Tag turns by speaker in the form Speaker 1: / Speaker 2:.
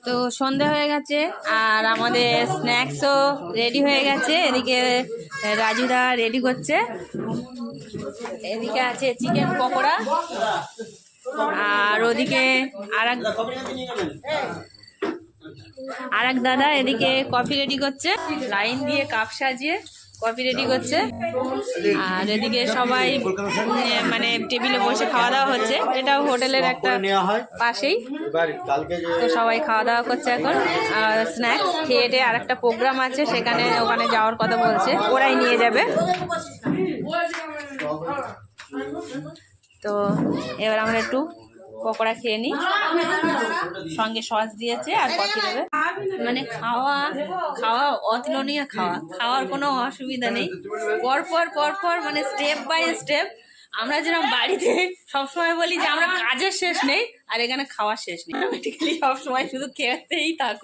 Speaker 1: তো সন্ধে হয়ে গেছে আর আমাদের স্ন্যাক্সও রেডি হয়ে গেছে। এদিকে রাজুদা রেডি করছে, এদিকে আছে চিকেন পকোড়া, আর ওদিকে আর এক দাদা এদিকে কফি রেডি করছে, লাইন দিয়ে কাপ সাজিয়ে কফি রেডি করছে। আর এদিকে সবাই মানে টেবিলে বসে খাওয়া দাওয়া হচ্ছে, এটাও হোটেলের একটা পাশেই। তো সবাই খাওয়া দাওয়া করছে এখন, আর স্ন্যাক্স খেয়ে আর একটা প্রোগ্রাম আছে সেখানে, ওখানে যাওয়ার কথা বলছে, ওরাই নিয়ে যাবে। তো এবার আমরা একটু পকোড়া খেয়ে নিই, সঙ্গে সস দিয়েছে আর কফি দেবে। মানে খাওয়া অতুলনীয়, খাওয়ার কোনো অসুবিধা নেই। পরপর মানে স্টেপ বাই স্টেপ। আমরা যেরকম বাড়িতে সবসময় বলি যে আমরা কাজের শেষ নেই, আর এখানে খাওয়ার শেষ নেই, সবসময় শুধু খেতেই থাকো।